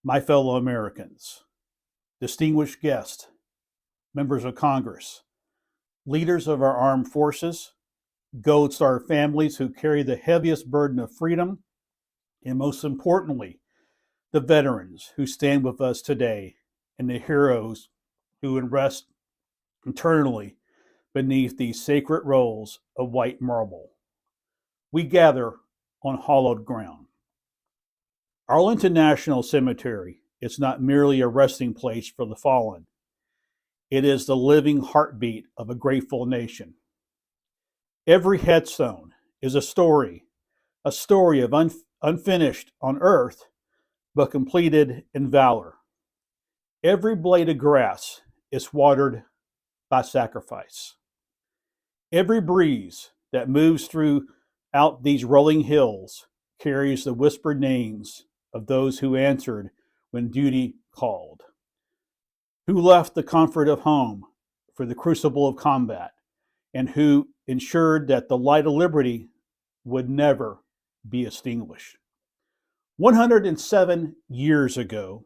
My fellow Americans, distinguished guests, members of Congress, leaders of our armed forces, Gold Star families who carry the heaviest burden of freedom, and most importantly, the veterans who stand with us today and the heroes who rest eternally beneath these sacred rolls of white marble. We gather on hallowed ground. Arlington National Cemetery is not merely a resting place for the fallen. It is the living heartbeat of a grateful nation. Every headstone is a story of unfinished on earth, but completed in valor. Every blade of grass is watered by sacrifice. Every breeze that moves throughout these rolling hills carries the whispered names of those who answered when duty called, who left the comfort of home for the crucible of combat, and who ensured that the light of liberty would never be extinguished. 107 years ago,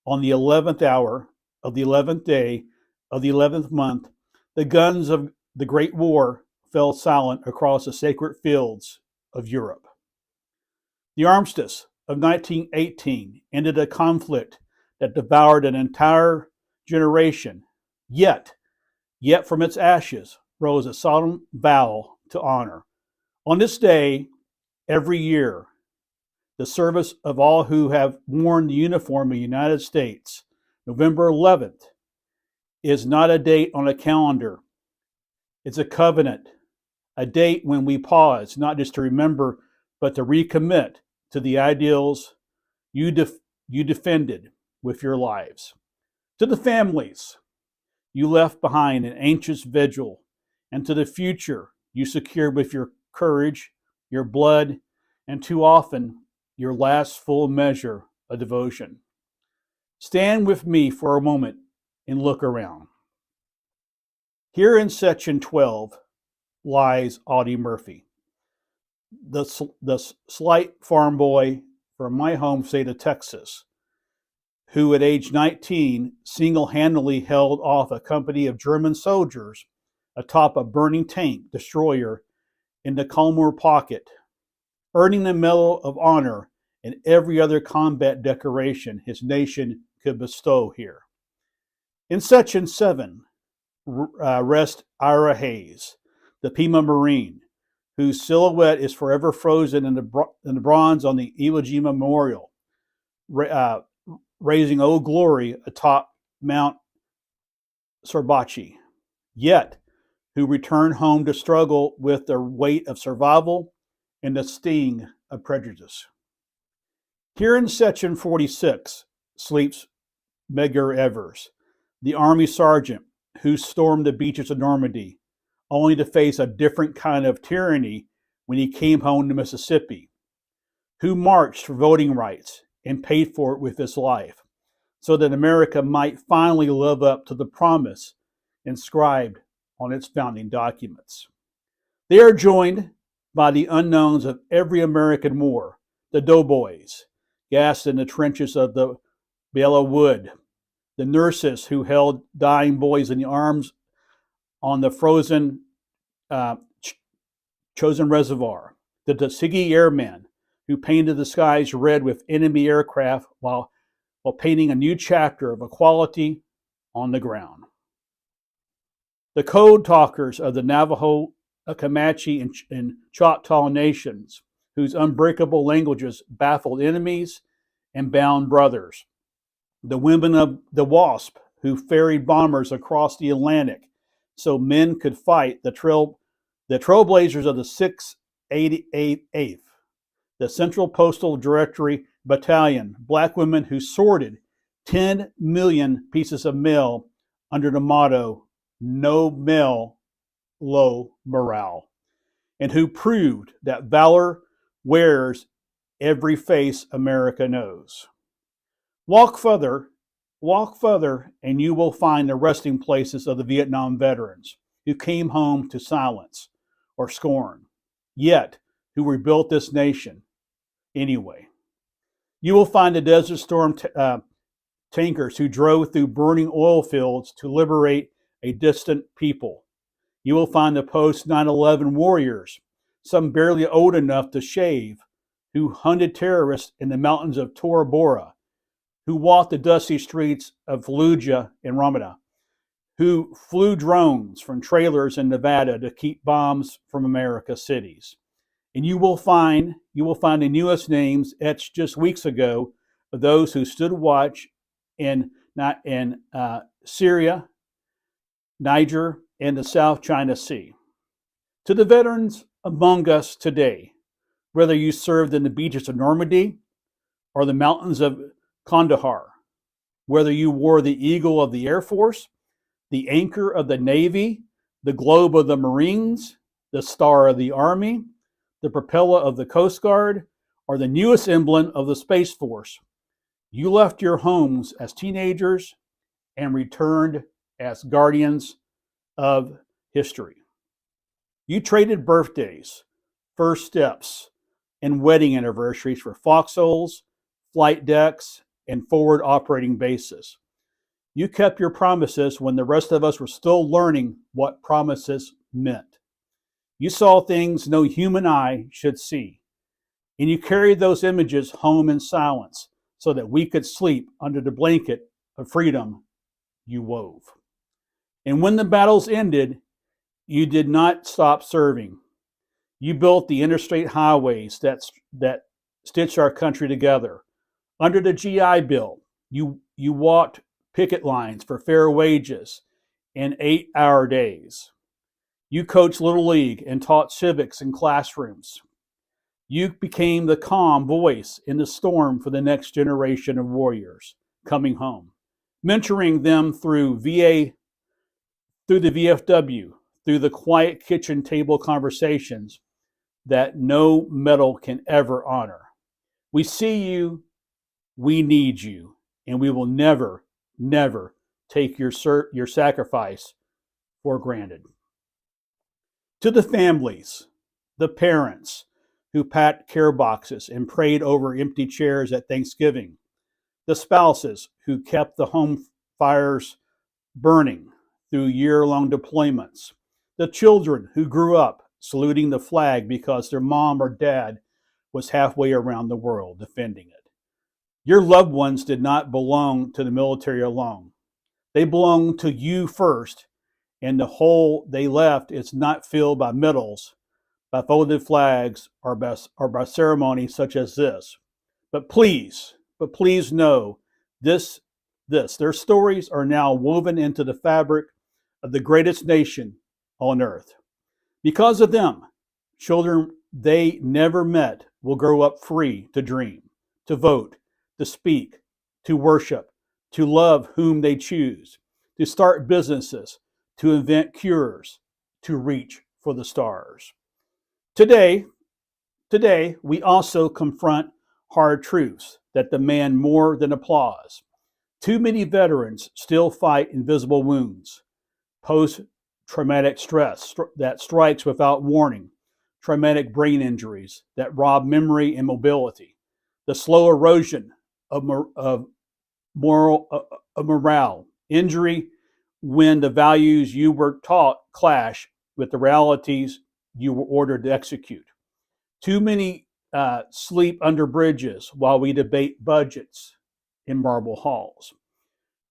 on the 11th hour of the 11th day of the 11th month, the guns of the Great War fell silent across the sacred fields of Europe. The armistice of 1918 ended a conflict that devoured an entire generation, yet from its ashes rose a solemn vow to honor. On this day, every year, the service of all who have worn the uniform of the United States, November 11th, is not a date on a calendar. It's a covenant, a date when we pause, not just to remember, but to recommit to the ideals you defended with your lives. To the families you left behind in anxious vigil, and to the future you secured with your courage, your blood, and too often your last full measure of devotion. Stand with me for a moment and look around. Here in section 12 lies Audie Murphy, the slight farm boy from my home state of Texas, who at age 19 single-handedly held off a company of German soldiers atop a burning tank destroyer in the Kalmar Pocket, earning the Medal of Honor and every other combat decoration his nation could bestow here. In section 7 rests Ira Hayes, the Pima Marine, whose silhouette is forever frozen in the bronze on the Iwo Jima Memorial, raising Old Glory atop Mount Sorbachi, yet who returned home to struggle with the weight of survival and the sting of prejudice. Here in section 46 sleeps Medgar Evers, the Army sergeant who stormed the beaches of Normandy, only to face a different kind of tyranny when he came home to Mississippi, who marched for voting rights and paid for it with his life, so that America might finally live up to the promise inscribed on its founding documents. They are joined by the unknowns of every American war, the doughboys, gassed in the trenches of the Belleau Wood, the nurses who held dying boys in the arms on the frozen Chosin Reservoir, the Tuskegee Airmen who painted the skies red with enemy aircraft while painting a new chapter of equality on the ground. The code talkers of the Navajo, Comanche, and Choctaw nations, whose unbreakable languages baffled enemies and bound brothers. The women of the WASP, who ferried bombers across the Atlantic so men could fight. The trailblazers of the 688th, the Central Postal Directory Battalion, black women who sorted 10 million pieces of mail under the motto, "No mail, low morale," and who proved that valor wears every face America knows. Walk further, and you will find the resting places of the Vietnam veterans who came home to silence or scorn, yet who rebuilt this nation anyway. You will find the Desert Storm tankers who drove through burning oil fields to liberate a distant people. You will find the post 9/11 warriors, some barely old enough to shave, who hunted terrorists in the mountains of Tora Bora, who walked the dusty streets of Fallujah and Ramadi, who flew drones from trailers in Nevada to keep bombs from America's cities. And you will find the newest names etched just weeks ago of those who stood watch in not in Syria, Niger, and the South China Sea. To the veterans among us today, whether you served in the beaches of Normandy or the mountains of Kandahar, whether you wore the eagle of the Air Force, the anchor of the Navy, the globe of the Marines, the star of the Army, the propeller of the Coast Guard, or the newest emblem of the Space Force, you left your homes as teenagers and returned as guardians of history. You traded birthdays, first steps, and wedding anniversaries for foxholes, flight decks, and forward operating bases. You kept your promises when the rest of us were still learning what promises meant. You saw things no human eye should see, and you carried those images home in silence so that we could sleep under the blanket of freedom you wove. And when the battles ended, you did not stop serving. You built the interstate highways that stitched our country together. Under the GI Bill, you walked picket lines for fair wages and 8-hour days. You coached Little League and taught civics in classrooms. You became the calm voice in the storm for the next generation of warriors coming home, mentoring them through the VFW, through the quiet kitchen table conversations that no medal can ever honor. We see you, we need you, and we will never, never take your sacrifice for granted. To the families, the parents who packed care boxes and prayed over empty chairs at Thanksgiving, the spouses who kept the home fires burning through year-long deployments, the children who grew up saluting the flag because their mom or dad was halfway around the world defending it. Your loved ones did not belong to the military alone. They belong to you first, and the hole they left is not filled by medals, by folded flags, or by ceremonies such as this. But please know their stories are now woven into the fabric of the greatest nation on earth. Because of them, children they never met will grow up free to dream, to vote, to speak, to worship, to love whom they choose, to start businesses, to invent cures, to reach for the stars. Today, we also confront hard truths that demand more than applause. Too many veterans still fight invisible wounds, post-traumatic stress that strikes without warning, traumatic brain injuries that rob memory and mobility, the slow erosion of morale, injury when the values you were taught clash with the realities you were ordered to execute. Too many sleep under bridges while we debate budgets in marble halls.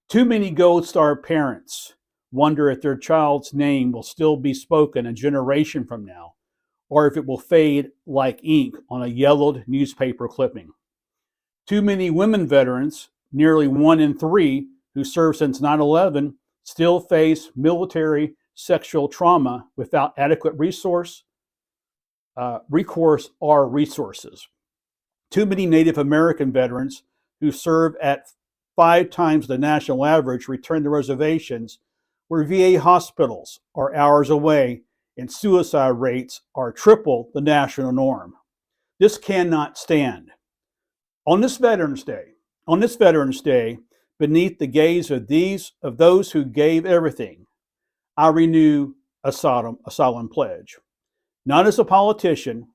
Too many Gold Star parents wonder if their child's name will still be spoken a generation from now, or if it will fade like ink on a yellowed newspaper clipping. Too many women veterans, nearly 1 in 3 who served since 9/11, still face military sexual trauma without adequate recourse or resources. Too many Native American veterans who serve at 5 times the national average return to reservations where VA hospitals are hours away and suicide rates are triple the national norm. This cannot stand. On this Veterans Day, beneath the gaze of those who gave everything, I renew a solemn pledge, not as a politician,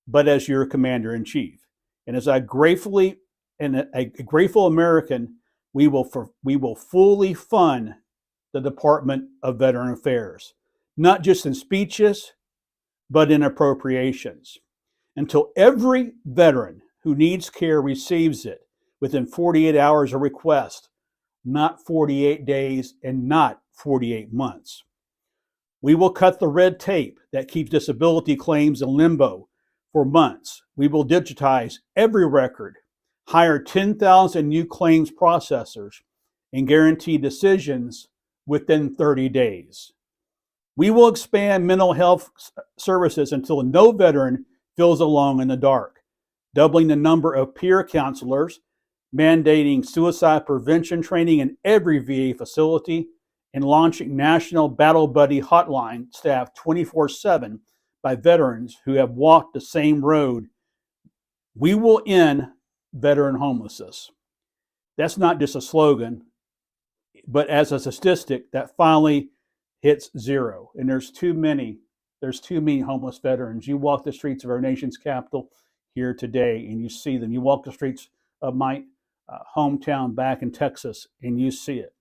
but as your commander in chief. And as I gratefully and a grateful American, we will fully fund the Department of Veteran Affairs, not just in speeches, but in appropriations, until every veteran who needs care receives it within 48 hours of request, not 48 days and not 48 months. We will cut the red tape that keeps disability claims in limbo for months. We will digitize every record, hire 10,000 new claims processors, and guarantee decisions within 30 days. We will expand mental health services until no veteran feels alone in the dark, doubling the number of peer counselors, mandating suicide prevention training in every VA facility, and launching national Battle Buddy hotline staffed 24/7 by veterans who have walked the same road. We will end veteran homelessness. That's not just a slogan, but as a statistic that finally hits zero. And there's too many homeless veterans. You walk the streets of our nation's capital here today and you see them. You walk the streets of my hometown back in Texas and you see it.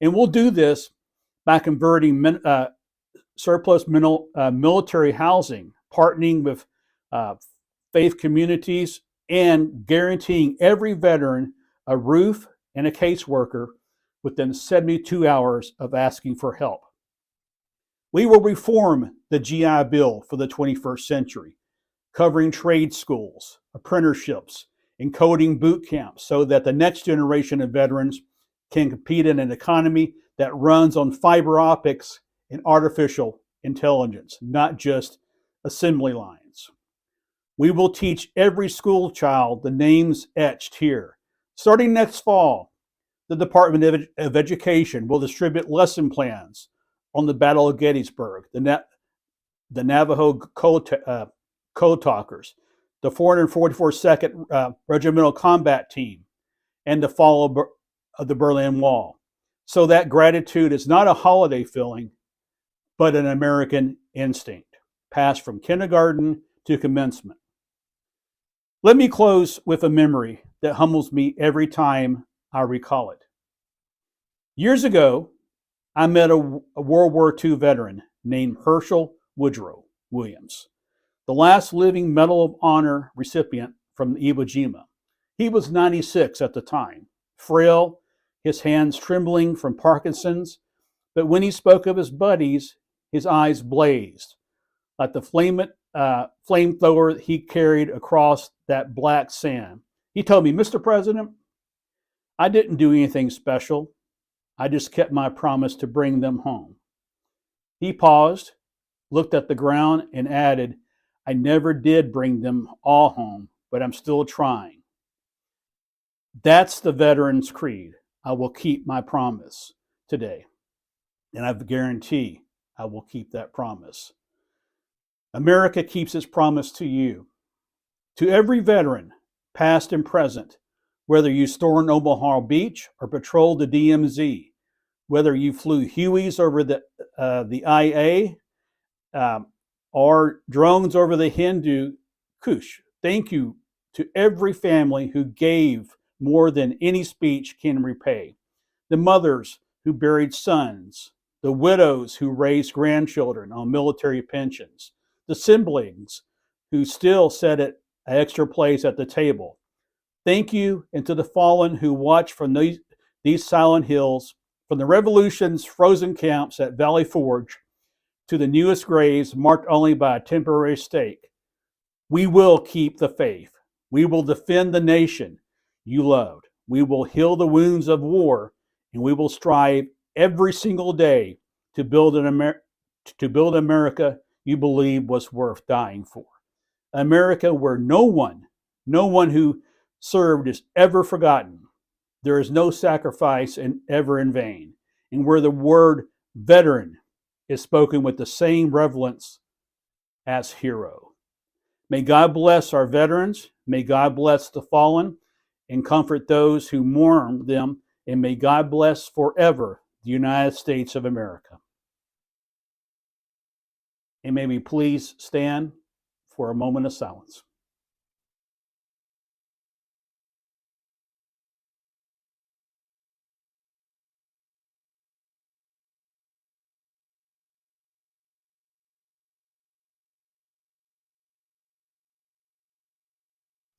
And we'll do this by converting surplus military housing, partnering with faith communities, and guaranteeing every veteran a roof and a caseworker within 72 hours of asking for help. We will reform the GI Bill for the 21st century, covering trade schools, apprenticeships, and coding boot camps so that the next generation of veterans can compete in an economy that runs on fiber optics and artificial intelligence, not just assembly lines. We will teach every school child the names etched here. Starting next fall, the Department of Education will distribute lesson plans on the Battle of Gettysburg, the Navajo Code Talkers, the 442nd Regimental Combat Team, and the fall of the Berlin Wall. So that gratitude is not a holiday feeling, but an American instinct, passed from kindergarten to commencement. Let me close with a memory that humbles me every time I recall it. Years ago, I met a World War II veteran named Herschel Woodrow Williams, the last living Medal of Honor recipient from Iwo Jima. He was 96 at the time, frail, his hands trembling from Parkinson's, but when he spoke of his buddies, his eyes blazed like the flamethrower he carried across that black sand. He told me, "Mr. President, I didn't do anything special. I just kept my promise to bring them home." He paused, looked at the ground, and added, "I never did bring them all home, but I'm still trying." That's the veteran's creed. I will keep my promise today. And I guarantee I will keep that promise. America keeps its promise to you. To every veteran, past and present, whether you stormed Omaha Beach or patrolled the DMZ, whether you flew Hueys over the IA or drones over the Hindu Kush, thank you to every family who gave more than any speech can repay. The mothers who buried sons, the widows who raised grandchildren on military pensions, the siblings who still set an extra place at the table. Thank you, and to the fallen who watched from these silent hills, from the revolution's frozen camps at Valley Forge to the newest graves marked only by a temporary stake. We will keep the faith. We will defend the nation you loved. We will heal the wounds of war, and we will strive every single day to build America you believe was worth dying for. America where no one who served is ever forgotten. There is no sacrifice ever in vain, and where the word veteran is spoken with the same reverence as hero. May God bless our veterans. May God bless the fallen and comfort those who mourn them. And may God bless forever the United States of America. And may we please stand for a moment of silence.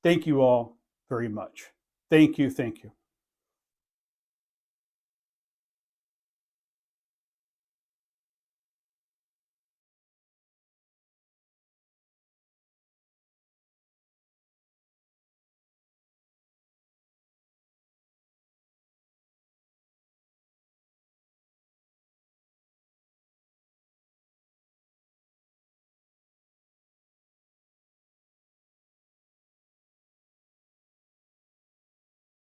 Thank you all very much. Thank you. Thank you.